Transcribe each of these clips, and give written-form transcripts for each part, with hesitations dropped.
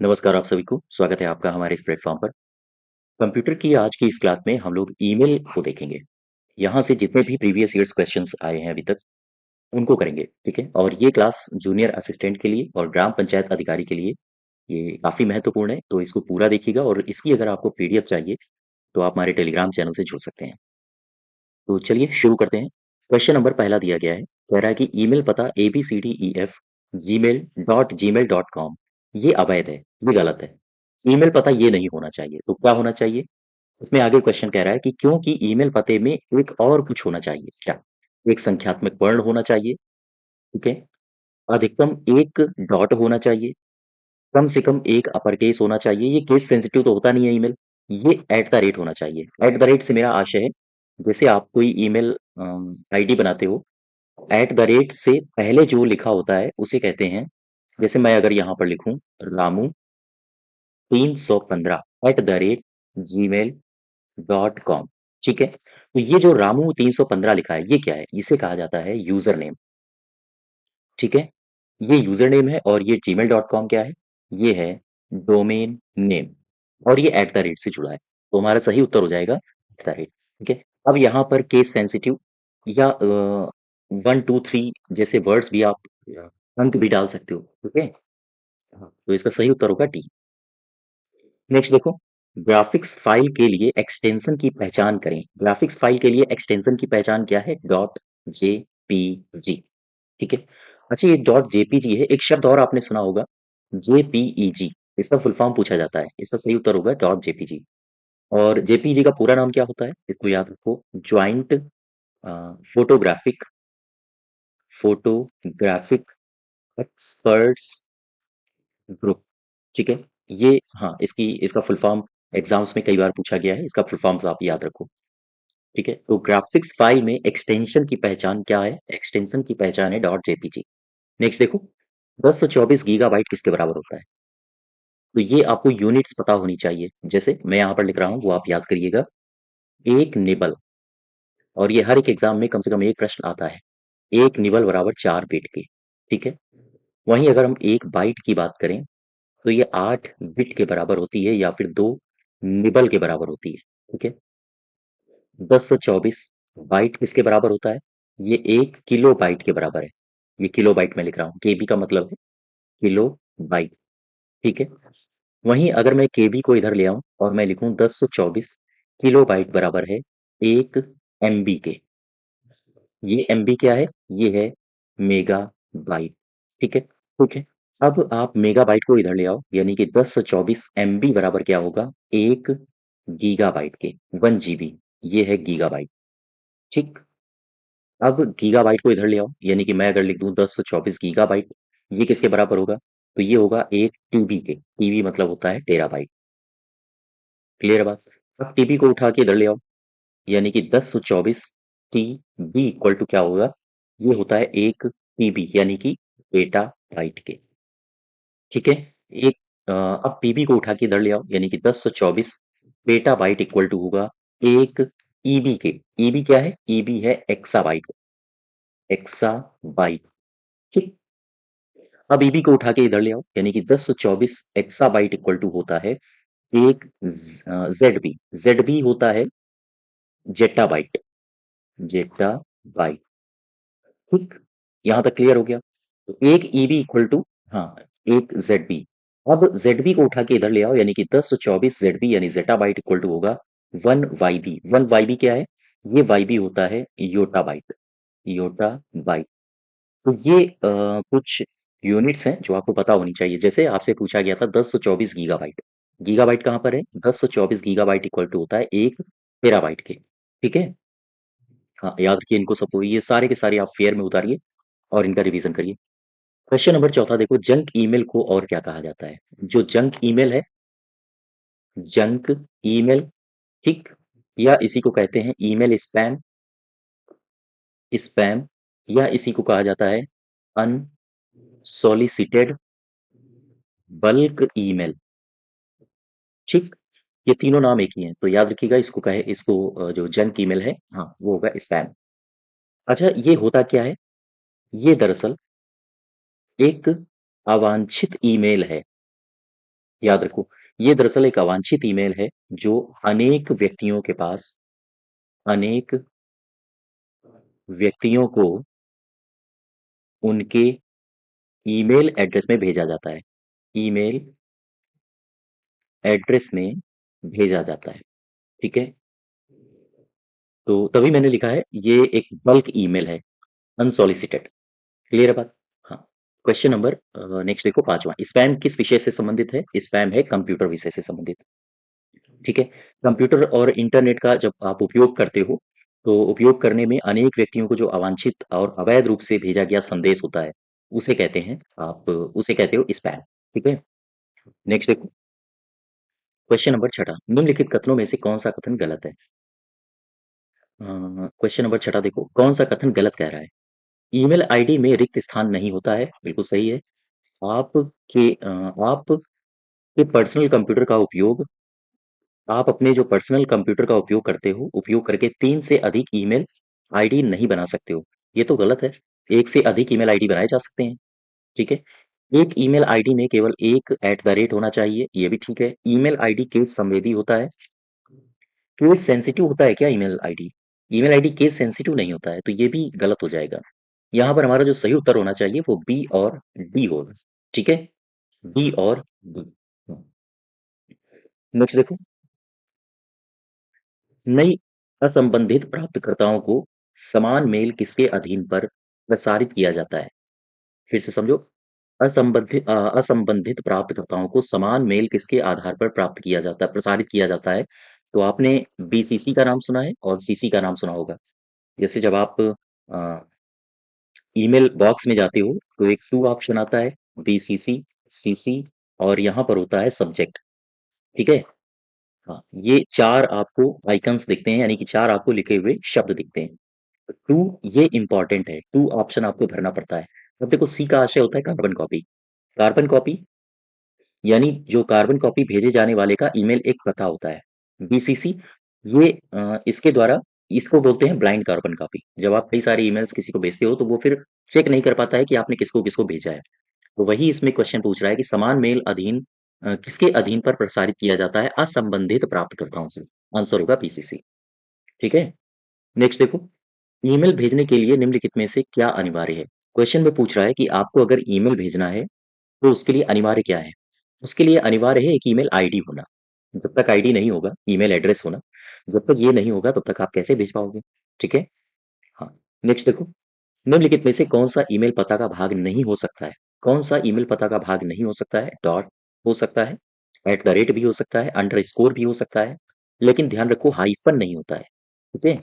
नमस्कार आप सभी को, स्वागत है आपका हमारे इस प्लेटफ़ॉर्म पर। कंप्यूटर की आज की इस क्लास में हम लोग ईमेल को देखेंगे। यहाँ से जितने भी प्रीवियस ईयर्स क्वेश्चंस आए हैं अभी तक, उनको करेंगे, ठीक है? और ये क्लास जूनियर असिस्टेंट के लिए और ग्राम पंचायत अधिकारी के लिए ये काफ़ी महत्वपूर्ण है, तो इसको पूरा देखिएगा और इसकी अगर आपको पीडीएफ चाहिए, तो आप हमारे टेलीग्राम चैनल से जुड़ सकते हैं। तो चलिए शुरू करते हैं। क्वेश्चन नंबर पहला दिया गया है, कह रहा है कि ईमेल पता abcdef gmail.com ये अवैध है, ये गलत है। ईमेल पता ये नहीं होना चाहिए, तो क्या होना चाहिए? इसमें आगे क्वेश्चन कह रहा है कि क्योंकि ईमेल पते में एक और कुछ होना चाहिए, क्या? एक संख्यात्मक वर्ण होना चाहिए, ठीक है? अधिकतम एक डॉट होना चाहिए, कम से कम एक अपर केस होना चाहिए, ये केस सेंसिटिव तो होता नहीं है ईमेल, ये एट द रेट होना चाहिए। एट द रेट से मेरा आशय है, जैसे आप कोई ईमेल आईडी बनाते हो, एट द रेट से पहले जो लिखा होता है उसे कहते हैं, जैसे मैं अगर यहाँ पर लिखूं रामू 315 @gmail.com, ठीक है? तो ये जो रामू 315 लिखा है, ये क्या है? इसे कहा जाता है यूजर नेम, ठीक है? ये यूजर नेम है और ये gmail.com क्या है? ये है डोमेन नेम और ये एट द रेट से जुड़ा है। तो हमारा सही उत्तर हो जाएगा एट द रेट, ठीक है? अब यहाँ पर केस सेंसिटिव या 1 2 3 जैसे वर्ड्स भी आप अंक भी डाल सकते हो, ठीक है? हाँ, तो इसका सही उत्तर होगा डी। नेक्स्ट देखो, ग्राफिक्स फाइल के लिए एक्सटेंशन की पहचान करें। ग्राफिक्स फाइल के लिए एक्सटेंशन की पहचान क्या है? डॉट जेपीजी, ठीक है? अच्छा, ये डॉट जेपीजी है, एक शब्द और आपने सुना होगा जेपीईजी, इसका फुल फॉर्म पूछा जाता है, इसका सही उत्तर होगा डॉट जेपीजी। और जेपीजी का पूरा नाम क्या होता है? इसको याद रखो, joint photographic photographic experts group, ठीक है? ये हाँ, इसका फुल फॉर्म एग्जाम्स में कई बार पूछा गया है, इसका फुल फॉर्म्स आप याद रखो, ठीक है? तो ग्राफिक्स फाइल में एक्सटेंशन की पहचान क्या है? एक्सटेंशन की पहचान है डॉट जेपीजी। नेक्स्ट देखो, 1024 गीगाबाइट किसके बराबर होता है? तो ये आपको यूनिट्स पता होनी चाहिए, जैसे मैं यहाँ पर लिख रहा हूँ वो आप याद करिएगा, एक निबल। और ये हर एक एग्जाम में कम से कम एक प्रश्न आता है, एक निबल बराबर 4 बिट के, ठीक है? वहीं अगर हम एक बाइट की बात करें, तो ये 8 बिट के बराबर होती है या फिर 2 निबल के बराबर होती है, ठीक है? 1024 बाइट किसके बराबर होता है? ये 1 किलो बाइट के बराबर है। ये किलो बाइट में लिख रहा हूँ, केबी का मतलब है किलो बाइट, ठीक है? वहीं अगर मैं केबी को इधर ले आऊं और मैं लिखूं 1024 किलो बाइट बराबर है 1 एमबी के। ये एमबी क्या है? ये है मेगा बाइट, ठीक है? ठीक है, अब आप मेगा बाइट को इधर ले आओ, यानी कि 1024 एमबी बराबर क्या होगा? 1 गीगाबाइट के, 1 जीबी, ये है गीगाबाइट, ठीक? अब गीगाबाइट को इधर ले आओ, यानी कि मैं अगर लिख दूं 1024 गीगाबाइट, ये किसके बराबर होगा? तो ये होगा 1 टीबी के। टीबी मतलब होता है टेराबाइट, क्लियर बात? अब टीबी को उठा के इधर ले आओ, यानी कि 1024 टीबी इक्वल टू क्या होगा? ये होता है 1 टीबी, यानी कि डेटा बाइट के, ठीक है? एक अब पीबी को उठा के इधर ले आओ, यानी कि 1024 पेटा बाइट इक्वल टू होगा 1 ईबी के। ईबी क्या है? ईबी है एक्साबाइट, एक्साबाइट, ठीक? अब ईबी को उठा के इधर ले आओ, यानी कि 1024 एक्साबाइट इक्वल टू होता है एक जेडबी। जेडबी होता है जेटाबाइट, जेटाबाइट, ठीक? यहाँ तक क्लियर हो गया? तो एक ईबी इक्वल टू, हाँ, एक जेडबी। अब जेडबी को उठा के इधर ले आओ, यानी कि 1024 जेडबी यानी जेटाबाइट इक्वल टू होगा 1 वाईबी। 1 वाईबी क्या है? ये वाईबी होता है योटा बाइट, योटा बाइट। तो ये कुछ यूनिट्स हैं जो आपको पता होनी चाहिए। जैसे आपसे पूछा गया था 1024 गीगाबाइट, गीगाबाइट कहाँ पर है? 1024 गीगाबाइट इक्वल टू होता है 1 टेराबाइट के, ठीक है? हाँ, याद रखिए इनको सबको, ये सारे के सारे आप फेयर में उतारिए और इनका रिवीजन करिए। क्वेश्चन नंबर चौथा देखो, जंक ईमेल को और क्या कहा जाता है? जो जंक ईमेल है, जंक ईमेल, ठीक? या इसी को कहते हैं ईमेल स्पैम, स्पैम, या इसी को कहा जाता है अनसॉलिसिटेड बल्क ईमेल, ठीक? ये तीनों नाम एक ही हैं, तो याद रखिएगा इसको कहे, इसको जो जंक ईमेल है, हाँ, वो होगा स्पैम। अच्छा, ये होता क्या है? ये दरअसल एक अवांछित ईमेल है, याद रखो, ये दरअसल एक अवांछित ईमेल है जो अनेक व्यक्तियों के पास, अनेक व्यक्तियों को उनके ईमेल एड्रेस में भेजा जाता है। ईमेल एड्रेस में भेजा जाता है, ठीक है? तो तभी मैंने लिखा है ये एक बल्क ईमेल है, अनसॉलिसिटेड। क्लियर है बात? हाँ। क्वेश्चन नंबर नेक्स्ट देखो, 5वां। स्पैम किस विषय से संबंधित है? स्पैम है कंप्यूटर विषय से संबंधित। ठीक है? कंप्यूटर और इंटरनेट का जब आप उपयोग करते हो, तो उपयोग करने में अनेक व्यक्तियों को जो अवांछित और अवैध रूप से भेजा गया संदेश होता है, उसे कहते हैं आप उसे कहते हो स्पैम। ठीक है? नेक्स्ट देखो, क्वेश्चन नंबर 6, निम्नलिखित कथनों में से कौन सा कथन गलत है? क्वेश्चन नंबर 6 देखो, कौन सा कथन गलत कह रहा है? ईमेल आईडी में रिक्त स्थान नहीं होता है, बिल्कुल सही है। आपके पर्सनल कंप्यूटर का उपयोग आप अपने जो पर्सनल कंप्यूटर का उपयोग करते हो, उपयोग करके 3 से अधिक ईमेल आईडी नहीं बना सकते हो। ये तो गलत है। 1 से अधिक ईमेल आईडी बनाए जा सकते हैं, ठीक है? एक ईमेल आईडी में केवल एक एट द रेट होना चाहिए, ये भी ठीक है। ईमेल आईडी केस संवेदी होता है। केस सेंसिटिव होता है क्या email ID? Email ID case sensitive नहीं होता है, तो ये भी गलत हो जाएगा। यहाँ पर हमारा जो सही उत्तर होना चाहिए वो बी और डी होगा, ठीक है? बी और डी। नेक्स्ट देखो, नई असंबंधित प्राप्तकर्ताओं को समान मेल किसके अधीन पर प्रसारित किया जाता है? फिर से समझो, असंबंधित प्राप्तकर्ताओं को समान मेल किसके आधार पर प्राप्त किया जाता है, प्रसारित किया जाता है? तो आपने बीसीसी का नाम सुना है और सीसी का नाम सुना होगा। जैसे जब आप ईमेल बॉक्स में जाते हो तो एक टू ऑप्शन आता है, बीसीसी, सीसी, और यहाँ पर होता है सब्जेक्ट, ठीक है? हाँ, ये 4 आपको आइकन्स दिखते हैं, यानी कि 4 आपको लिखे हुए शब्द दिखते हैं। टू ये इंपॉर्टेंट है, टू ऑप्शन आपको भरना पड़ता है। अब देखो, सी का आशय होता है कार्बन कॉपी। कार्बन कॉपी यानी जो कार्बन कॉपी भेजे जाने वाले का ईमेल एक पता होता है। बीसीसी ये इसके द्वारा इसको बोलते हैं ब्लाइंड कार्बन कॉपी। जब आप कई सारे ईमेल्स किसी को भेजते हो तो वो फिर चेक नहीं कर पाता है कि आपने किसको-किसको भेजा है। तो वही इसमें क्वेश्चन पूछ रहा है कि समान मेल अधीन किसके अधीन पर प्रसारित किया जाता है असंबंधित प्राप्तकर्ताओं से? आंसर होगा बीसीसी, ठीक है? नेक्स्ट देखो, ईमेल भेजने के लिए निम्नलिखित में से क्या अनिवार्य है? क्वेश्चन में पूछ रहा है कि आपको अगर ईमेल भेजना है, तो उसके लिए अनिवार्य क्या है? उसके लिए अनिवार्य है एक ईमेल आईडी होना। जब तक आईडी नहीं होगा, ईमेल एड्रेस होना, जब तक ये नहीं होगा तब तक आप कैसे भेज पाओगे? ठीक है? हाँ, नेक्स्ट देखो, निम्नलिखित में से कौन-सा ईमेल पता का भाग नहीं हो सकता है? कौन-सा ईमेल पता का भाग नहीं हो सकता है? डॉट हो सकता है, एट द रेट भी हो सकता है, अंडरस्कोर भी हो सकता है, लेकिन ध्यान रखो हाइफ़न नहीं होता है, ठीक है?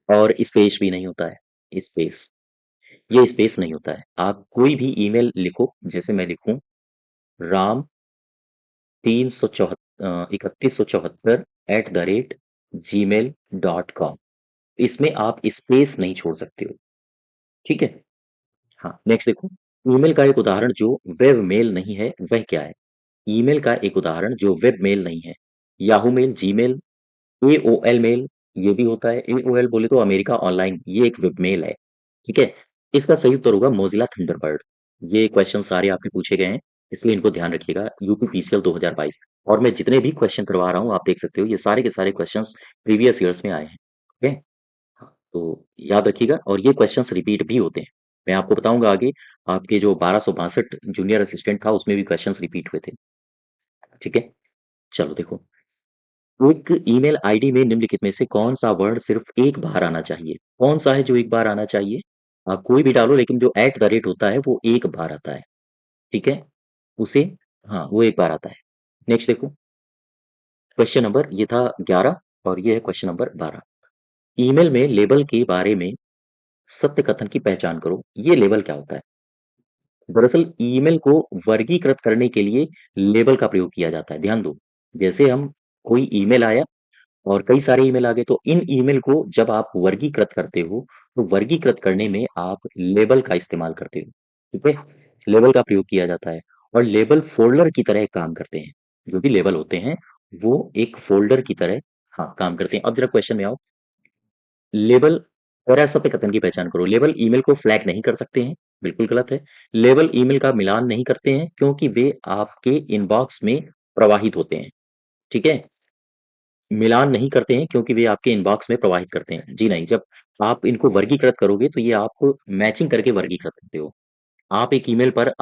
और स्पेस भी नहीं होता है, स्पेस, ये स्पेस नहीं होता है। आप कोई भी ईमेल लिखो, जैसे मैं लिखूँ Ram 3174 eight the rate gmail.com, इसमें आप स्पेस नहीं छोड़ सकते हो, ठीक है? हाँ, नेक्स्ट देखो, ईमेल का एक उदाहरण जो वेब मेल नहीं है, वह क्या है? ईमेल का एक उदाहरण जो वेब मेल नहीं है, Yahoo mail, Gmail, AOL mail, ये भी होता है। एओएल बोले तो अमेरिका ऑनलाइन, ये एक वेब मेल है, ठीक है? इसका सही उत्तर होगा मोज़िला थंडरबर्ड। ये क्वेश्चन सारे आपके पूछे गए हैं, इसलिए इनको ध्यान रखिएगा। यूपीपीसीएल 2022, और मैं जितने भी क्वेश्चन करवा रहा हूँ, आप देख सकते हो, ये सारे के सारे क्वेश्चंस प्रीवियस ईयर्स में आए हैं, ठीक है? हाँ, तो याद रखिएगा, और ये क्वेश्चंस रिपीट भी होते हैं। मैं आपको बताऊँगा आगे, आपके जो 1262 जूनियर असिस्टेंट था, उसमें भी क्वेश्चंस रिपीट हुए थे, ठीक है? चलो देखो, एक ईमेल आईडी में निम्नलिखित में से कौन-सा वर्ण सिर्फ एक बार आना चाहिए? कौन-सा है जो एक बार आना चाहिए? आप कोई भी डालो, लेकिन जो एट द रेट होता है वो एक बार आता है, ठीक है? उसे हाँ, वो एक बार आता है। नेक्स्ट देखो, क्वेश्चन नंबर ये था 11, और ये है क्वेश्चन नंबर 12। ईमेल में लेबल के बारे में सत्य कथन की पहचान करो। ये लेबल क्या होता है? दरअसल ईमेल को वर्गीकृत करने के लिए लेबल का प्रयोग किया जाता है। ध्यान दो, जैसे हम कोई ईमेल आया और कई सारे ईमेल आ गए, तो इन ईमेल को जब आप वर्गीकृत करते हो, तो वर्गीकृत करने में आप लेबल का इस्तेमाल करते हो, ठीक है? लेबल का प्रयोग किया जाता है, और लेबल फ़ोल्डर की तरह काम करते हैं। जो भी लेबल होते हैं, वो एक फ़ोल्डर की तरह हाँ, काम करते हैं। अब ज़रा क्वेश्चन में आओ, लेबल गैर सत्य कथन की पहचान करो। लेबल ईमेल को फ्लैग नहीं कर सकते हैं, बिल्कुल गलत है। लेबल ईमेल का मिलान नहीं करते हैं क्योंकि वे आपके इनबॉक्स में प्रवाहित होते हैं, ठीक है? मिलान नहीं करते हैं क्योंकि वे आपके इनबॉक्स में प्रवाहित करते हैं। जी नहीं, जब आप इनको वर्गीकृत करोगे तो ये आप मैचिंग करके वर्गीकृत करते हो। आप एक ईमेल पर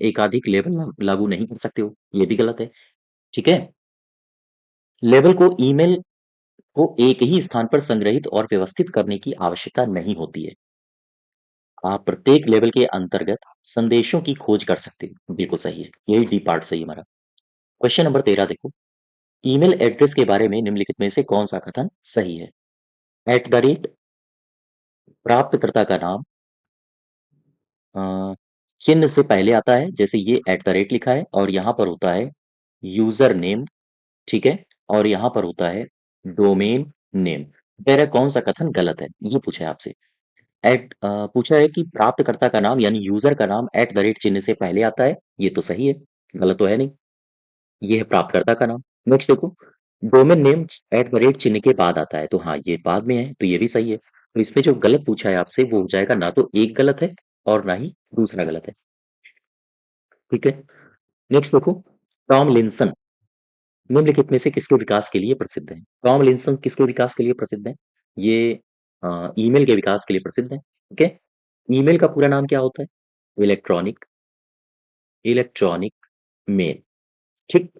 एकाधिक लेबल लागू नहीं कर सकते हो, ये भी गलत है, ठीक है? लेबल को ईमेल को एक ही स्थान पर संग्रहित और व्यवस्थित करने की आवश्यकता नहीं होती है। आप प्रत्येक लेबल के अंतर्गत संदेशों की खोज कर सकते हो। बिल्कुल सही है, यही डी पार्ट सही है हमारा। क्वेश्चन नंबर 13 देखो, ईमेल एड्रेस के बारे में निम्नलिखित में से कौन सा कथन सही है? एट द रेट, प्राप्तकर्ता का नाम अ, चिन्ह से पहले आता है, जैसे ये एट द रेट लिखा है और यहाँ पर होता है यूजर नेम, ठीक है? और यहाँ पर होता है डोमेन नेम। तेरा कौन सा कथन गलत है? ये पूछा है आपसे। पूछा है कि प्राप्तकर्ता का नाम यानी यूजर का नाम एट द रेट चिन्ह से पहले आता है, ये तो सही है, गलत तो है नहीं। ये है प्राप्तकर्ता का नाम। नेक्स्ट देखो, domain name at the rate चिन्ह के बाद आता है, तो हाँ, ये बाद में है, तो ये भी सही है। तो इसमें जो गलत पूछा है आपसे वो हो जाएगा, ना तो एक गलत है और ना ही दूसरा गलत है, ठीक है? नेक्स्ट देखो, टॉम लिंसन निम्नलिखित में से किसके विकास के लिए प्रसिद्ध है? टॉम लिंसन किसके विकास के लिए प्रसिद्ध है? ये ईमेल के विकास के लिए प्रसिद्ध है, ठीक है? ईमेल का पूरा नाम क्या होता है? इलेक्ट्रॉनिक इलेक्ट्रॉनिक मेल, ठीक।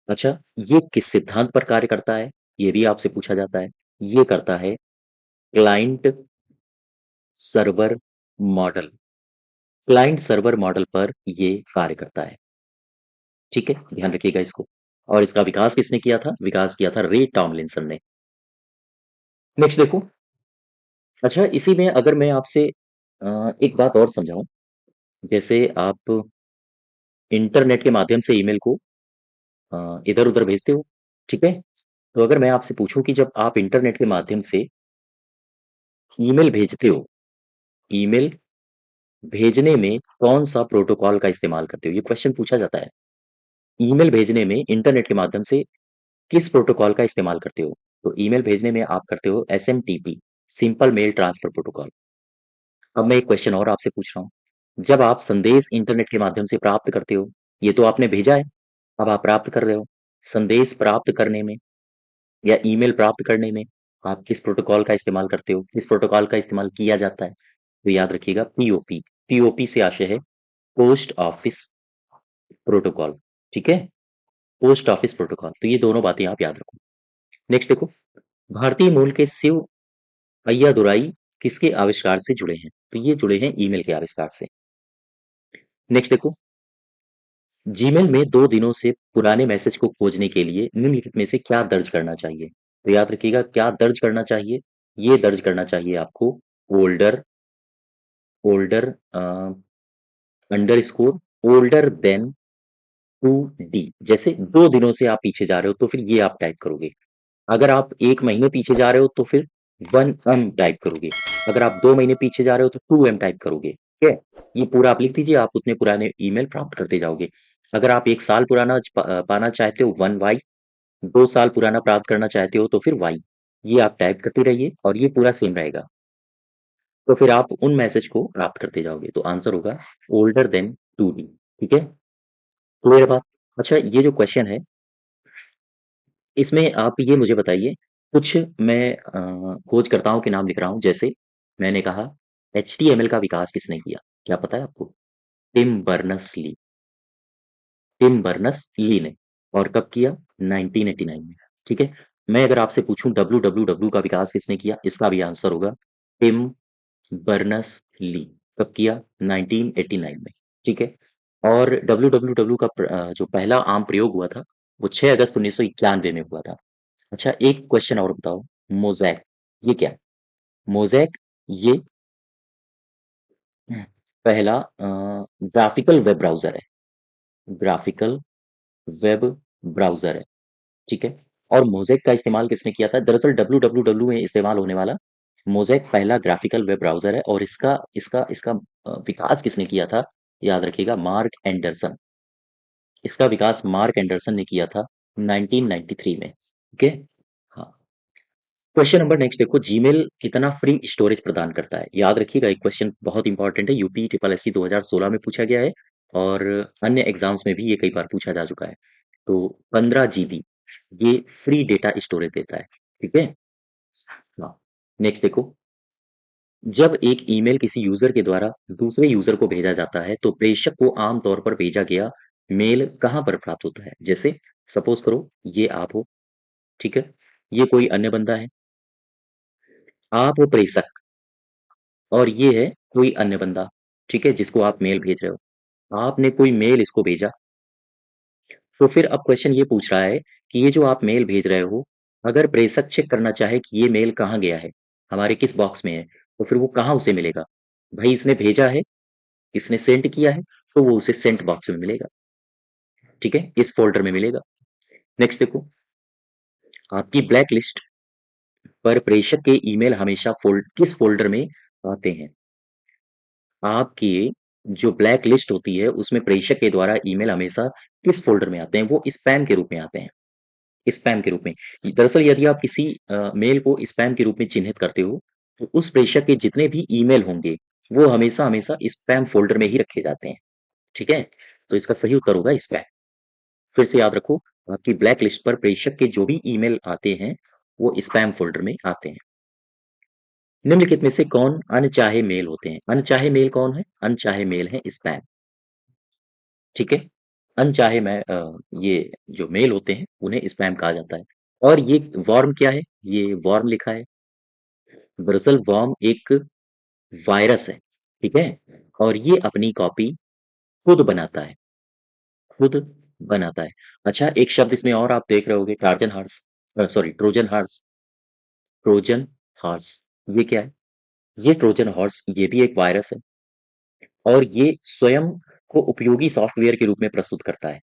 अच्छा, ये किस सिद्धांत पर कार्य करता है? ये भी आपसे पूछा जाता है। ये करता है client server model. Client server model पर ये कार्य करता है, ठीक है? ध्यान रखिएगा इसको। और इसका विकास किसने किया था? विकास किया था रे टॉमलिंसन ने। नेक्स्ट देखो, अच्छा इसी में अगर मैं आपसे एक बात और समझाऊं, जैसे आप इंटरनेट के माध्यम से ईमेल को इधर उधर भेजते हो, ठीक है? तो अगर मैं आपसे पूछूं कि जब आप इंटरनेट के माध्यम से ईमेल भेजते हो, ईमेल भेजने में कौन-सा प्रोटोकॉल का इस्तेमाल करते हो? ये क्वेश्चन पूछा जाता है। ईमेल भेजने में इंटरनेट के माध्यम से किस प्रोटोकॉल का इस्तेमाल करते हो? तो ईमेल भेजने में आप करते हो SMTP, simple mail transfer protocol. अब मैं एक क्वेश्चन और आपसे पूछ रहा हूँ। जब आप संदेश इंटरनेट के माध्यम से प्राप्त करते हो, ये तो आपने भेजा है, अब आप प्राप्त कर रहे हो। संदेश प्राप्त करने में या ईमेल प्राप्त करने में आप किस प्रोटोकॉल का इस्तेमाल करते हो? किस प्रोटोकॉल का इस्तेमाल किया जाता है? तो याद रखिएगा पीओपी। पीओपी से आशय है पोस्ट ऑफिस प्रोटोकॉल, ठीक है? पोस्ट ऑफिस प्रोटोकॉल, तो ये दोनों बातें आप याद रखो। नेक्स्ट देखो, भारतीय मूल के शिव अय्यादुराई किसके आविष्कार से जुड़े हैं? तो ये जुड़े हैं ईमेल के आविष्कार से। नेक्स्ट देखो, जीमेल में 2 दिनों से पुराने मैसेज को खोजने के लिए निम्नलिखित में से क्या दर्ज करना चाहिए? तो याद रखिएगा क्या दर्ज करना चाहिए? ये दर्ज करना चाहिए आपको older older underscore older than 2D। जैसे 2 दिनों से आप पीछे जा रहे हो तो फिर ये आप टाइप करोगे। अगर आप 1 महीने पीछे जा रहे हो तो फिर 1M टाइप करोगे। अगर आप 2 महीने पीछे जा रहे हो तो 2M टाइप करोगे, ठीक है? ये पूरा आप लिख दीजिए, आप उतने पुराने ईमेल प्राप्त करते जाओगे। अगर आप 1 साल पुराना पाना चाहते हो 1Y, 2 साल पुराना प्राप्त करना चाहते हो तो फिर Y। ये आप टाइप करते रहिए और ये पूरा सेम रहेगा। तो फिर आप उन मैसेज को प्राप्त करते जाओगे। तो आंसर होगा ओल्डर देन 2D, ठीक है? क्लियर बात? अच्छा ये जो क्वेश्चन है इसमें आप ये मुझे बताइए, कुछ मैं खोजकर्ताओं के नाम लिख रहा हूँ, जैसे मैंने कहा एचटीएमएल का विकास किसने किया? क्या पता है आपको? टिम बर्नर्स-ली, टिम बर्नर्स-ली ने। और कब किया? 1989 में, ठीक है? मैं अगर आपसे पूछूं डब्ल्यूडब्ल्यूडब्ल्यू का विकास किसने किया? इसका भी आंसर होगा टिम बर्नर्स-ली। कब किया? 1989 में, ठीक है? और डब्ल्यूडब्ल्यूडब्ल्यू का जो पहला आम प्रयोग हुआ था, वो 6 अगस्त 1991 में हुआ था। अच्छा एक क्वेश्चन और बताओ, मोज़ैक ये क्या है? मोज़ैक ये पहला ग्राफिकल वेब ब्राउज़र है, ग्राफिकल वेब ब्राउज़र है, ठीक है? और मोज़ैक का इस्तेमाल किसने किया था? दरअसल डब्ल्यूडब्ल्यूडब्ल्यू में इस्तेमाल होने वाला मोज़ैक पहला ग्राफिकल वेब ब्राउज़र है और इसका इसका इसका विकास किसने किया था? याद रखिएगा मार्क एंडरसन। इसका विकास मार्क एंडरसन ने किया था 1993 में, ओके? हाँ। क्वेश्चन नंबर नेक्स्ट देखो, जीमेल कितना फ्री स्टोरेज प्रदान करता है? याद रखिएगा, एक क्वेश्चन बहुत इंपॉर्टेंट है, यूपी ट्रिपल एससी 2016 में पूछा गया है और अन्य एग्जाम्स में भी ये कई बार पूछा जा चुका है। तो 15 GB ये फ्री डेटा स्टोरेज देता है। ठीक है। हाँ। नेक्स्ट देखो, जब एक ईमेल किसी यूजर के द्वारा दूसरे यूजर को भेजा जाता है तो प्रेषक को आमतौर पर भेजा गया मेल कहाँ पर प्राप्त होता है? जैसे सपोज करो ये आप हो, ठीक है, ये कोई अन्य बंदा है, आप हो प्रेषक और ये है कोई अन्य बंदा, ठीक है, जिसको आप मेल भेज रहे हो। आपने कोई मेल इसको भेजा, तो फिर अब क्वेश्चन ये पूछ रहा है कि ये जो आप मेल भेज रहे हो, अगर प्रेषक चेक करना चाहे कि ये मेल कहाँ गया है, हमारे किस बॉक्स में है, तो फिर वो कहाँ उसे मिलेगा? भाई इसने भेजा है, इसने सेंड किया है, तो वो उसे सेंट बॉक्स में मिलेगा। ठीक है, इस फ़ोल्डर में मिलेगा। नेक्स्ट देखो, आपकी ब्लैक लिस्ट पर प्रेषक के ईमेल हमेशा किस फ़ोल्डर में आते हैं? आपकी जो ब्लैक लिस्ट होती है, उसमें प्रेषक के द्वारा ईमेल हमेशा किस फ़ोल्डर में आते हैं? वो स्पैम के रूप में आते हैं, स्पैम के रूप में। दरअसल यदि आप किसी मेल को स्पैम के रूप में चिन्हित करते हो, तो उस प्रेषक के जितने भी ईमेल होंगे, वो हमेशा-हमेशा स्पैम फ़ोल्डर में ही रखे जाते हैं। ठीक है? तो इसका सही उत्तर होगा स्पैम। फिर से याद रखो, आपकी ब्लैक लिस्ट पर प्रेषक के जो भी ईमेल आते हैं, वो स्पैम फ़ोल्डर में आते हैं। निम्नलिखित में से कौन अनचाहे मेल होते हैं? अनचाहे मेल कौन है? अनचाहे मेल है स्पैम। ठीक है? अनचाहे ये जो मेल होते हैं, उन्हें स्पैम कहा जाता है। और ये वर्म क्या है? ये वर्म लिखा है। दरअसल वर्म एक वायरस है, ठीक है? और ये अपनी कॉपी खुद बनाता है, खुद बनाता है। अच्छा, एक शब्द इसमें और आप देख रहे होंगे, ट्रोजन हॉर्स, ट्रोजन हॉर्स, ये क्या है? ये ट्रोजन हॉर्स ये भी एक वायरस है और ये स्वयं को उपयोगी सॉफ्टवेयर के रूप में प्रस्तुत करता है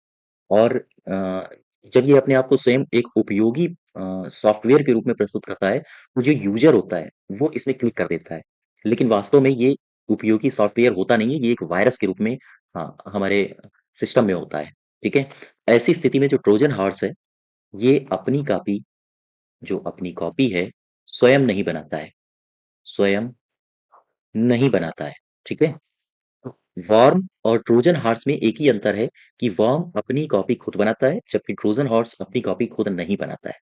और जब ये अपने आप को स्वयं एक उपयोगी सॉफ्टवेयर के रूप में प्रस्तुत करता है, तो जो यूज़र होता है, वो इसमें क्लिक कर देता है। लेकिन वास्तव में ये उपयोगी सॉफ्टवेयर होता नहीं है, ये एक वायरस के रूप में हमारे सिस्टम में होता है, ठीक है? ऐसी स्थिति में जो ट्रोजन हॉर्स है, ये जो अपनी कॉपी है, स्वयं नहीं बनाता है, स्वयं नहीं बनाता है, ठीक है? वर्म और ट्रोजन हॉर्स में एक ही अंतर है कि वर्म अपनी कॉपी खुद बनाता है, जबकि ट्रोजन हॉर्स अपनी कॉपी खुद नहीं बनाता है।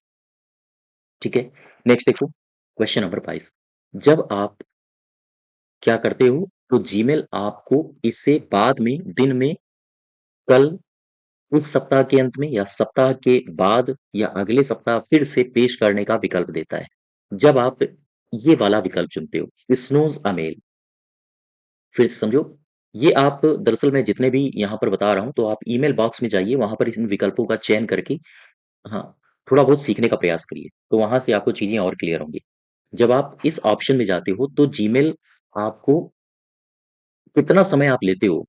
ठीक है? नेक्स्ट देखो, क्वेश्चन नंबर 22, जब आप क्या करते हो, तो जीमेल आपको इससे बाद में, दिन में, कल, इस सप्ताह के अंत में या सप्ताह के बाद या अगले सप्ताह फिर से पेश करने का विकल्प देता है। जब आप ये वाला विकल्प चुनते हो, स्नूज़ अ मेल, फिर से समझो, ये आप दरअसल मैं जितने भी यहाँ पर बता रहा हूँ, तो आप ईमेल बॉक्स में जाइए, वहाँ पर इन विकल्पों का चयन करके हाँ, थोड़ा बहुत सीखने का प्रयास करिए, तो वहाँ से आपको चीज़ें और क्लियर होंगी। जब आप इस ऑप्शन में जाते हो, तो जीमेल आपको कितना समय आप लेते हो,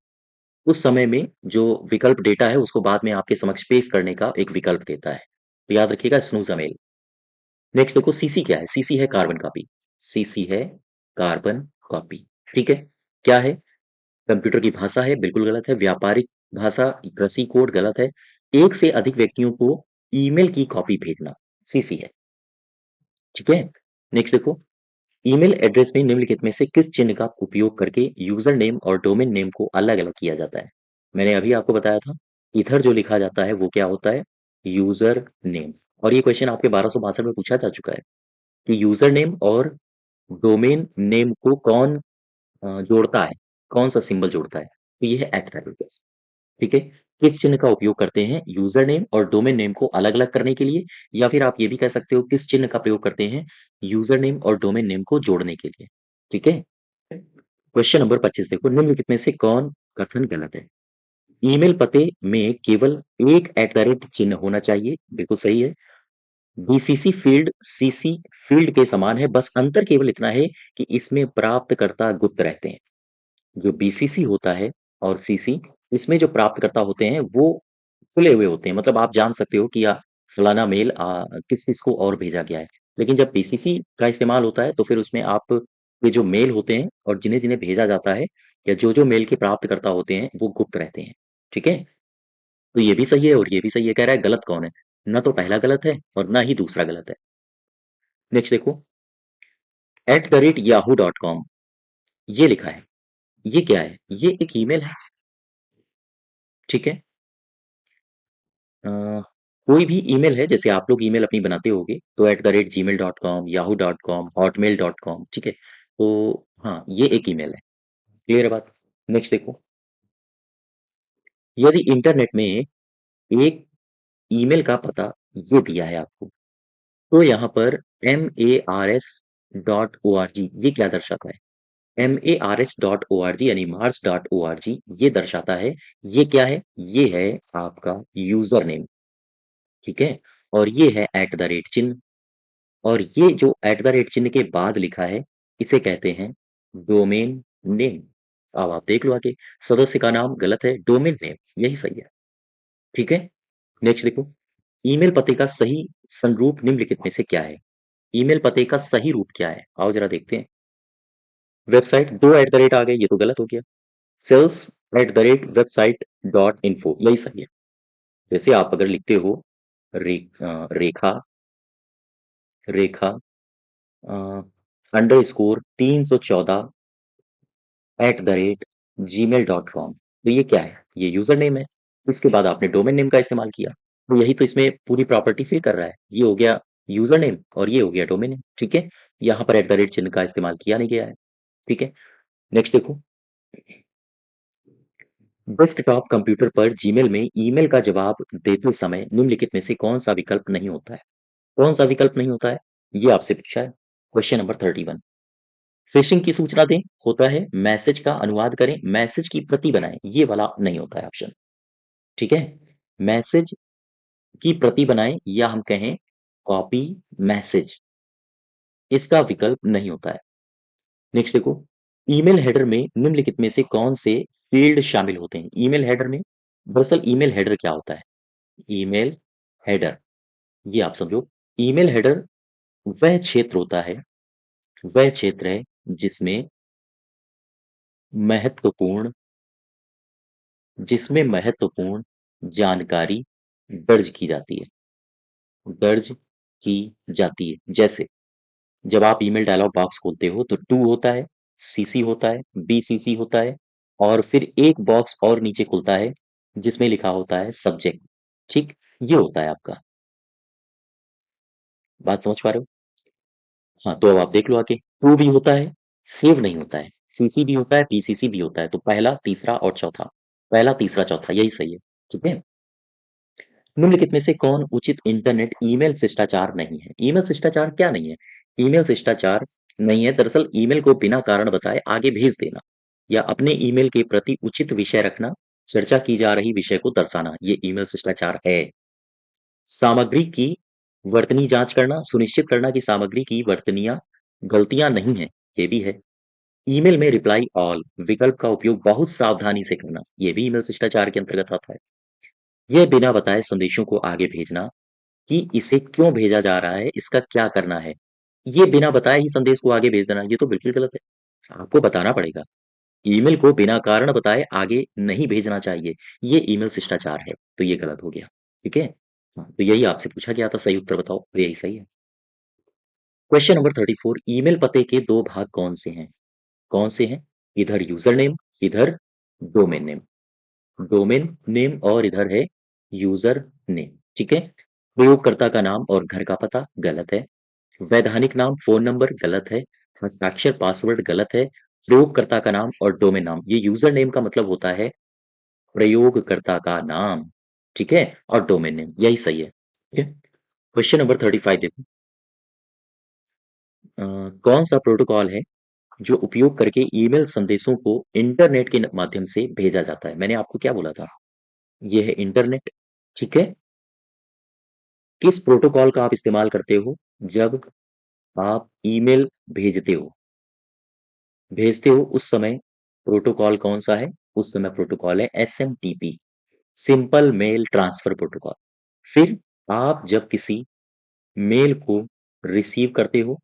उस समय में जो विकल्प डेटा है, उसको बाद में आपके समक्ष पेश करने का एक विकल्प देता है। तो याद रखिएगा, स्नूज़ अ मेल। नेक्स्ट देखो, सीसी क्या है? सीसी है कार्बन कॉपी। सीसी है कार्बन कॉपी, ठीक है? क्या है? कंप्यूटर की भाषा है, बिल्कुल गलत है। व्यापारिक भाषा, कृषि कोड, गलत है। एक से अधिक व्यक्तियों को ईमेल की कॉपी भेजना, सीसी है, ठीक है? नेक्स्ट देखो, ईमेल एड्रेस में निम्नलिखित में से किस चिन्ह का उपयोग करके यूजर नेम और डोमेन नेम को अलग-अलग किया जाता है? मैंने अभी आपको बताया था, इधर जो लिखा जाता है वो क्या होता है? User name. और ये क्वेश्चन आपके 1262 में पूछा जा चुका है कि यूजर नेम और डोमेन नेम को कौन जोड़ता है? कौन-सा सिंबल जोड़ता है? तो ये है @। ठीक है? किस चिन्ह का उपयोग करते हैं यूज़र नेम और डोमेन नेम को अलग-अलग करने के लिए, या फिर आप ये भी कह सकते हो किस चिन्ह का प्रयोग करते हैं यूज़र नेम और डोमेन नेम को जोड़ने के लिए। ठीक है? क्वेश्चन नंबर 25 देखो, निम्नलिखित में से कौन कथन गलत है? ईमेल पते में केवल एक चिन्ह होना चाहिए, बिल्कुल सही है। बीसीसी फील्ड सीसी फील्ड के समान है, बस अंतर केवल इतना है कि इसमें प्राप्तकर्ता गुप्त रहते हैं। जो बीसीसी होता है और सीसी, इसमें जो प्राप्तकर्ता होते हैं वो खुले हुए होते हैं। मतलब आप जान सकते हो कि फलाना मेल किस-किस को और भेजा गया है। लेकिन जब बीसीसी का इस्तेमाल होता है तो फिर उसमें आप ये जो मेल होते हैं और जिन्हें-जिन्हें भेजा जाता है या जो-जो मेल के प्राप्तकर्ता होते हैं वो गुप्त रहते हैं। ठीक है? तो ये भी सही है और ये भी सही है। कह रहा है गलत कौन है? ना तो पहला गलत है और ना ही दूसरा गलत है। नेक्स्ट देखो, @yahoo.com ये लिखा है, ये क्या है? ये एक ईमेल है, ठीक है? अ, कोई भी ईमेल है, जैसे आप लोग ईमेल अपनी बनाते होगे, तो @gmail.com, yahoo.com, hotmail.com, ठीक है? तो हाँ, ये एक ईमेल है, क्लियर है बात? नेक्स्ट देखो, यदि इंटरनेट में एक ईमेल का पता ये दिया है आपको, तो यहाँ पर mars.org ये क्या दर्शाता है? mars.org यानी mars.org ये दर्शाता है, ये क्या है? ये है आपका यूज़र नेम, ठीक है? और ये है एट द रेट चिन्ह, और ये जो एट द रेट चिन्ह के बाद लिखा है, इसे कहते हैं डोमेन नेम। अब आप देख लो आगे, सदस्य का नाम गलत है, डोमेन नेम यही सही है, ठीक है? नेक्स्ट देखो, ईमेल पते का सही संरूप निम्नलिखित में से क्या है? ईमेल पते का सही रूप क्या है? आओ जरा देखते हैं। वेबसाइट 2 एट द रेट आ गए, ये तो गलत हो गया। Sales at the rate website dot info यही सही है। जैसे आप अगर लिखते हो Rekha Rekha underscore 314 at the rate gmail.com, तो ये क्या है? ये यूजर नेम है। इसके बाद आपने डोमेन नेम का इस्तेमाल किया, तो यही तो इसमें पूरी प्रॉपर्टी फिल कर रहा है। ये हो गया यूजर नेम और ये हो गया डोमेन नेम, ठीक है? यहाँ पर एट द रेट चिन्ह का इस्तेमाल किया नहीं गया है, ठीक है? नेक्स्ट देखो, डेस्कटॉप कंप्यूटर पर जीमेल में ईमेल का जवाब देते समय निम्नलिखित में से कौन सा विकल्प नहीं होता है? कौन सा विकल्प नहीं होता है? ये आपसे पूछा है। क्वेश्चन नंबर 31, फिशिंग की सूचना दें होता है, मैसेज का अनुवाद करें, मैसेज की प्रति बनाएं, ये वाला नहीं होता है ऑप्शन, ठीक है? मैसेज की प्रति बनाएं या हम कहें कॉपी मैसेज, इसका विकल्प नहीं होता है। नेक्स्ट देखो, ईमेल हेडर में निम्नलिखित में से कौन से फील्ड शामिल होते हैं? ईमेल हेडर में, दरअसल ईमेल हेडर क्या होता है? ईमेल हेडर, ये आप समझो, ईमेल हेडर वह क्षेत्र होता है, वह क्षेत्र है जिसमें महत्वपूर्ण जानकारी दर्ज की जाती है, दर्ज की जाती है। जैसे जब आप ईमेल डायलॉग बॉक्स खोलते हो तो टू होता है, सीसी होता है, बीसीसी होता है, और फिर एक बॉक्स और नीचे खुलता है जिसमें लिखा होता है सब्जेक्ट, ठीक? ये होता है आपका, बात समझ पा रहे हो? हाँ, तो अब आप देख लो आगे, टू भी होता है, सेव नहीं होता है, सीसी भी होता है, पीसीसी भी होता है, तो पहला, तीसरा और चौथा, पहला, तीसरा, चौथा यही सही है, ठीक है? निम्नलिखित में से कौन उचित इंटरनेट ईमेल शिष्टाचार नहीं है? ईमेल शिष्टाचार क्या नहीं है? ईमेल शिष्टाचार नहीं है, दरअसल ईमेल को बिना कारण बताए आगे भेज देना, या अपने ईमेल के प्रति उचित विषय रखना, चर्चा की जा रही विषय को दर्शाना, ये ईमेल शिष्टाचार है। सामग्री की वर्तनी जांच करना, सुनिश्चित करना कि सामग्री की वर्तनियां गलतियां नहीं है, ये भी है। ईमेल में रिप्लाई ऑल विकल्प का उपयोग बहुत सावधानी से करना, ये भी ईमेल शिष्टाचार के अंतर्गत आता है। यह बिना बताए संदेशों को आगे भेजना, कि इसे क्यों भेजा जा रहा है, इसका क्या करना है। ये बिना बताए ही संदेश को आगे भेज देना, ये तो बिल्कुल गलत है। आपको बताना पड़ेगा। ईमेल को बिना कारण बताए आगे नहीं भेजना चाहिए। ये ईमेल शिष्टाचार है, तो ये गलत हो गया। ठीक है? हाँ, तो यही आपसे पूछा गया था, सही उत्तर बताओ, तो यही सही है। क्वेश्चन नंबर 34, ईमेल पते के 2 भाग कौन से हैं? कौन से हैं? इधर यूज़र नेम, इधर डोमेन नेम। डोमेन नेम और इधर है यूज़र नेम, ठीक है? प्रयोगकर्ता का नाम और घर का पता गलत है। वैधानिक नाम, फ़ोन नंबर गलत है। हस्ताक्षर पासवर्ड गलत है। प्रयोगकर्ता का नाम और डोमेन नाम, ये यूज़र नेम का मतलब होता है प्रयोगकर्ता का नाम, ठीक है? और डोमेन नेम, यही सही है। ठीक है? क्वेश्चन नंबर 35 देखो, कौन सा प्रोटोकॉल है जो उपयोग करके ईमेल संदेशों को इंटरनेट के माध्यम से भेजा जाता है? मैंने आपको क्या बोला था? ये है इंटरनेट, ठीक है? किस प्रोटोकॉल का आप इस्तेमाल करते हो जब आप ईमेल भेजते हो? भेजते हो उस समय प्रोटोकॉल कौन सा है? उस समय प्रोटोकॉल है SMTP, simple mail transfer protocol. फिर आप जब किसी मेल को रिसीव करते हो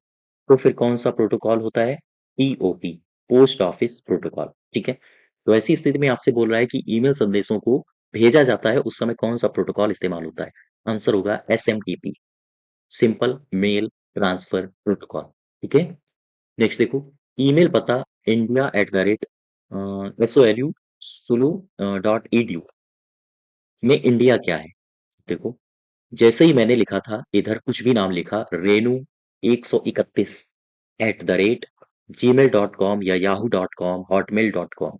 तो फिर कौन सा प्रोटोकॉल होता है? पीओपी, पोस्ट ऑफिस प्रोटोकॉल, ठीक है? तो ऐसी स्थिति में आपसे बोल रहा है कि ईमेल संदेशों को भेजा जाता है उस समय कौन सा प्रोटोकॉल इस्तेमाल होता है? आंसर होगा SMTP, simple mail transfer protocol. ठीक है, नेक्स्ट देखो, ईमेल पता india@solu.edu में इंडिया क्या है? देखो, जैसे ही मैंने लिखा था इधर कुछ भी नाम लिखा, रेनू 131 @gmail.com या yahoo.com, hotmail.com,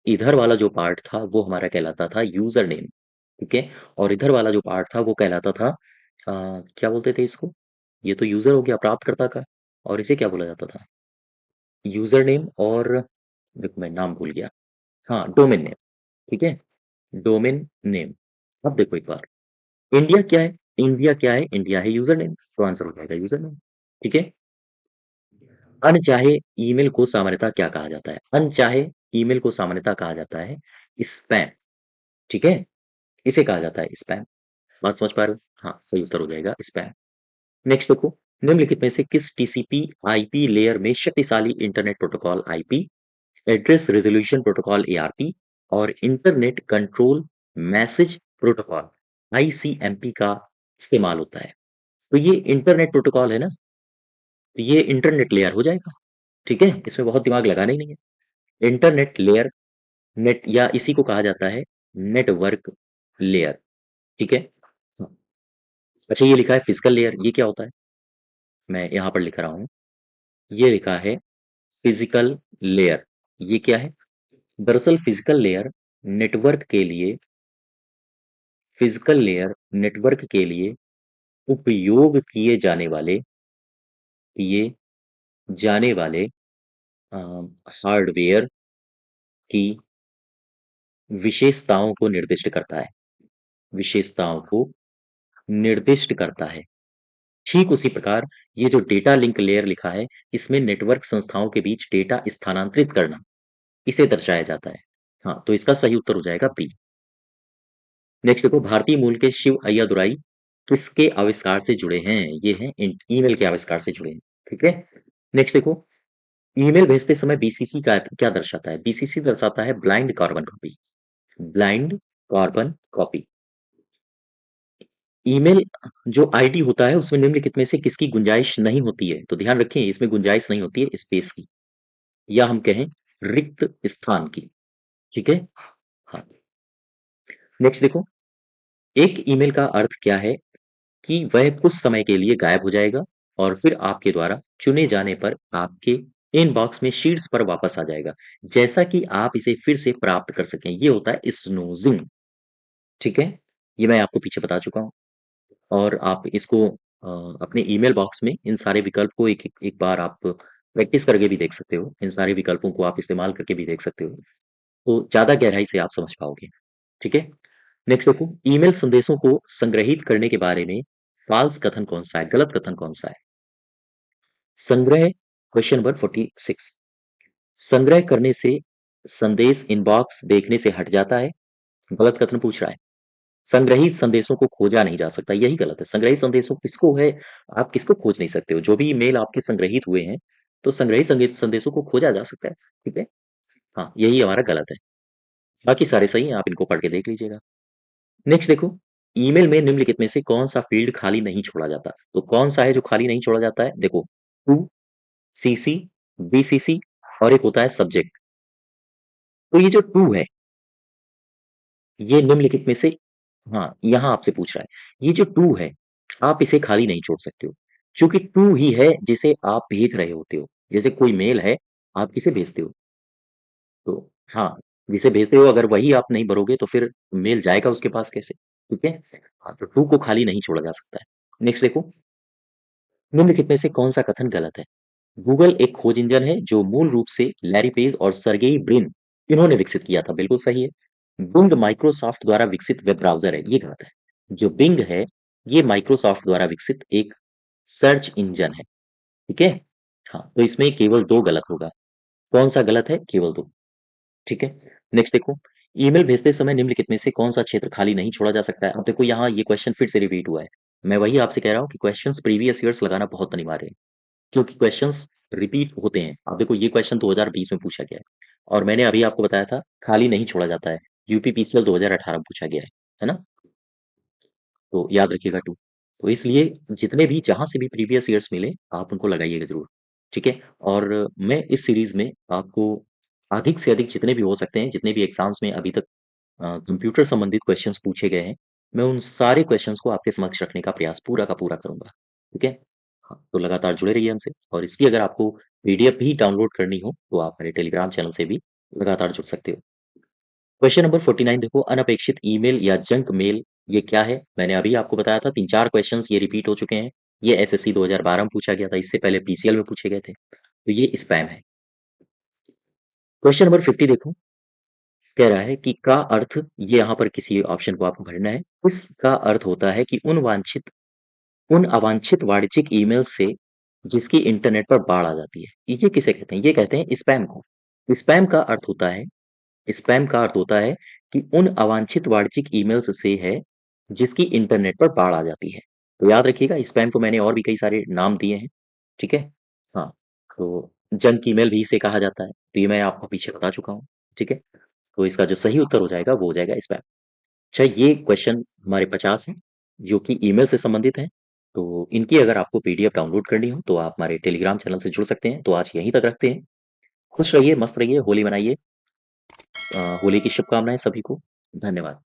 इधर वाला जो पार्ट था वो हमारा कहलाता था यूजर नेम। ठीक है, और इधर वाला जो पार्ट था वो कहलाता था क्या बोलते थे इसको, ये तो यूजर हो गया प्राप्तकर्ता का, और इसे क्या बोला जाता था, यूजर नेम, और देखो मैं नाम भूल गया, हाँ डोमेन नेम। ठीक है, डोमेन नेम। अब देखो एक बार, इंडिया क्या है, इंडिया क्या है, इंडिया है यूजर नेम, तो आंसर हो जाएगा यूजर नेम। ठीक है, अनचाहे ईमेल को सामान्यतः क्या कहा जाता है, अनचाहे ईमेल को सामान्यतः कहा जाता है स्पैम। ठीक है, इसे कहा जाता है स्पैम। बात समझ पा रहे हो? हाँ, सही उत्तर हो जाएगा स्पैम। नेक्स्ट देखो, निम्नलिखित में से किस टीसीपी आईपी लेयर में शक्तिशाली internet protocol IP, address resolution protocol ARP और internet control message protocol ICMP का इस्तेमाल होता है? तो ये इंटरनेट प्रोटोकॉल है ना, तो ये इंटरनेट लेयर हो जाएगा। ठीक है, इसमें बहुत दिमाग लगाना ही नहीं है। इंटरनेट लेयर, नेट या इसी को कहा जाता है नेटवर्क लेयर। ठीक है, हाँ। अच्छा, ये लिखा है फिजिकल लेयर, ये क्या होता है? मैं यहाँ पर लिख रहा हूँ, ये लिखा है फिजिकल लेयर। ये क्या है? दरअसल फिजिकल लेयर नेटवर्क के लिए, फिजिकल लेयर नेटवर्क के लिए उपयोग किए जाने वाले हार्डवेयर की विशेषताओं को निर्दिष्ट करता है, विशेषताओं को निर्दिष्ट करता है। ठीक उसी प्रकार ये जो डेटा लिंक लेयर लिखा है, इसमें नेटवर्क संस्थाओं के बीच डेटा स्थानांतरित करना, इसे दर्शाया जाता है। हाँ, तो इसका सही उत्तर हो जाएगा बी। नेक्स्ट देखो, भारतीय मूल के शिव अय्यादुराई किसके आविष्कार से जुड़े हैं? ये हैं ईमेल के आविष्कार से जुड़े हैं। ठीक है, नेक्स्ट देखो, ईमेल भेजते समय बीसीसी का क्या दर्शाता है? बीसीसी दर्शाता है blind carbon copy, blind carbon copy. Email जो आईडी होता है उसमें निम्नलिखित में से किसकी गुंजाइश नहीं होती है? तो ध्यान रखें, इसमें गुंजाइश नहीं होती है स्पेस की, या हम कहें रिक्त स्थान की। ठीक है, हाँ। नेक्स्ट देखो, एक ईमेल का अर्थ क्या है कि वह कुछ समय के लिए गायब हो जाएगा और फिर आपके द्वारा चुने जाने पर आपके इनबॉक्स में शीट्स पर वापस आ जाएगा, जैसा कि आप इसे फिर से प्राप्त कर सकें। ये होता है स्नूजिंग। ठीक है, ये मैं आपको पीछे बता चुका हूँ, और आप इसको अपने ईमेल बॉक्स में इन सारे विकल्प को एक बार आप प्रैक्टिस करके भी देख सकते हो, इन सारे विकल्पों को आप इस्तेमाल करके भी देख सकते हो, तो ज़्यादा गहराई से आप समझ पाओगे। ठीक है, नेक्स्ट देखो, ईमेल संदेशों को संग्रहित करने के बारे में फ़ाल्स कथन कौन-सा है, गलत कथन कौन-सा है? संग्रह, क्वेश्चन नंबर 46, संग्रह करने से संदेश इनबॉक्स देखने से हट जाता है, गलत कथन पूछ रहा है। संग्रहीत संदेशों को खोजा नहीं जा सकता, यही गलत है। संग्रहीत संदेशों किसको है, आप किसको खोज नहीं सकते हो, जो भी मेल आपके संग्रहित हुए हैं, तो संग्रहित संदेशों को खोजा जा सकता है। ठीक है, हाँ, यही हमारा गलत है। बाकी सारे सही हैं, आप इनको पढ़ के देख लीजिएगा। नेक्स्ट देखो, ईमेल में निम्नलिखित में से कौन सा फील्ड खाली नहीं छोड़ा जाता? तो कौन सा है जो खाली नहीं छोड़ा जाता है? देखो, टू, सीसी, बीसीसी और एक होता है सब्जेक्ट। तो ये जो टू है, ये निम्नलिखित में से, हाँ, यहाँ आपसे पूछ रहा है, ये जो टू है, आप इसे खाली नहीं छोड़ सकते हो, क्योंकि टू ही है जिसे आप भेज रहे होते हो। जैसे कोई मेल है, आप किसे भेजते हो? तो हाँ, जिसे भेजते हो, अगर वही आप नहीं भरोगे तो फिर मेल जाएगा उसके पास कैसे? ठीक है, हाँ, तो टू को खाली नहीं छोड़ा जा सकता है। नेक्स्ट देखो, निम्नलिखित में से कौन सा कथन गलत है? गूगल एक खोज इंजन है जो मूल रूप से लैरी पेज और सर्गेई ब्रिन इन्होंने विकसित किया था, बिल्कुल सही है। बिंग माइक्रोसॉफ्ट द्वारा विकसित वेब ब्राउजर है, ये गलत है। जो बिंग है, ये माइक्रोसॉफ्ट द्वारा विकसित एक सर्च इंजन है। ठीक है, हाँ, तो इसमें केवल दो गलत होगा। कौन सा गलत है? केवल दो। ठीक है, नेक्स्ट देखो, ईमेल भेजते समय निम्नलिखित में से कौन सा क्षेत्र खाली नहीं छोड़ा जा सकता है? अब देखो, यहाँ ये क्वेश्चन फिर से रिपीट हुआ है। मैं वही आपसे कह रहा हूँ कि क्वेश्चंस प्रीवियस ईयर्स लगाना बहुत अनिवार्य है, क्योंकि क्वेश्चंस रिपीट होते हैं। अब देखो, ये क्वेश्चन 2020 में पूछा गया है, और मैंने अभी आपको बताया था खाली नहीं छोड़ा जाता है, यूपीपीसीएल 2018 में पूछा गया है ना? तो याद रखिएगा टू। तो इसलिए जितने भी जहाँ से भी प्रीवियस ईयर्स मिले, आप उनको लगाइएगा ज़रूर, ठीक है? और मैं इस सीरीज़ में आपको अधिक से अधिक जितने भी हो सकते हैं, जितने भी एग्ज़ाम्स में अभी तक कंप्यूटर संबंधित क्वेश्चंस पूछे गए हैं, मैं उन सारे क्वेश्चंस को आपके समक्ष रखने का प्रयास पूरा का पूरा करूँगा, ठीक है? हाँ, तो लगातार जुड़े रहिए हमसे और इसकी अगर आपको पीडीएफ भी डाउनलोड करनी हो, तो आप मेरे टेलीग्राम चैनल से भी लगातार जुड़ सकते हो। क्वेश्चन नंबर 49 देखो, अनपेक्षित ईमेल या जंक मेल ये क्या है? मैंने अभी आपको बताया था 3-4 क्वेश्चंस ये रिपीट हो चुके हैं। ये एसएससी 2012 में पूछा गया था, इससे पहले पीसीएल में पूछे गए थे। तो ये स्पैम है। क्वेश्चन नंबर 50 देखो, कह रहा है कि का अर्थ ये यहाँ पर किसी ऑप्शन को आपको भरना है। इसका अर्थ होता है कि उन अवांछित वाणिज्यिक ईमेल से जिसकी इंटरनेट पर बाढ़ आ जाती है। ये किसे कहते हैं? ये कहते हैं स्पैम को। स्पैम का अर्थ होता है कि उन अवांछित वाणिज्यिक ईमेल्स से है जिसकी इंटरनेट पर बाढ़ आ जाती है। तो याद रखिएगा स्पैम को मैंने और भी कई सारे नाम दिए हैं, ठीक है? हाँ, तो जंक ईमेल भी इसे कहा जाता है। तो ये मैं आपको पीछे बता चुका हूँ, ठीक है? तो इसका जो सही उत्तर हो जाएगा वो हो जाएगा स्पैम। अच्छा ये क्वेश्चन हमारे 50 हैं, जो कि ईमेल से संबंधित हैं। तो इनकी अगर आपको पीडीएफ डाउनलोड करनी हो तो आप हमारे टेलीग्राम चैनल से जुड़ सकते हैं। तो आज यहीं तक रखते हैं। खुश रहिए, मस्त रहिए, होली मनाइए। होली की शुभकामनाएँ सभी को। धन्यवाद।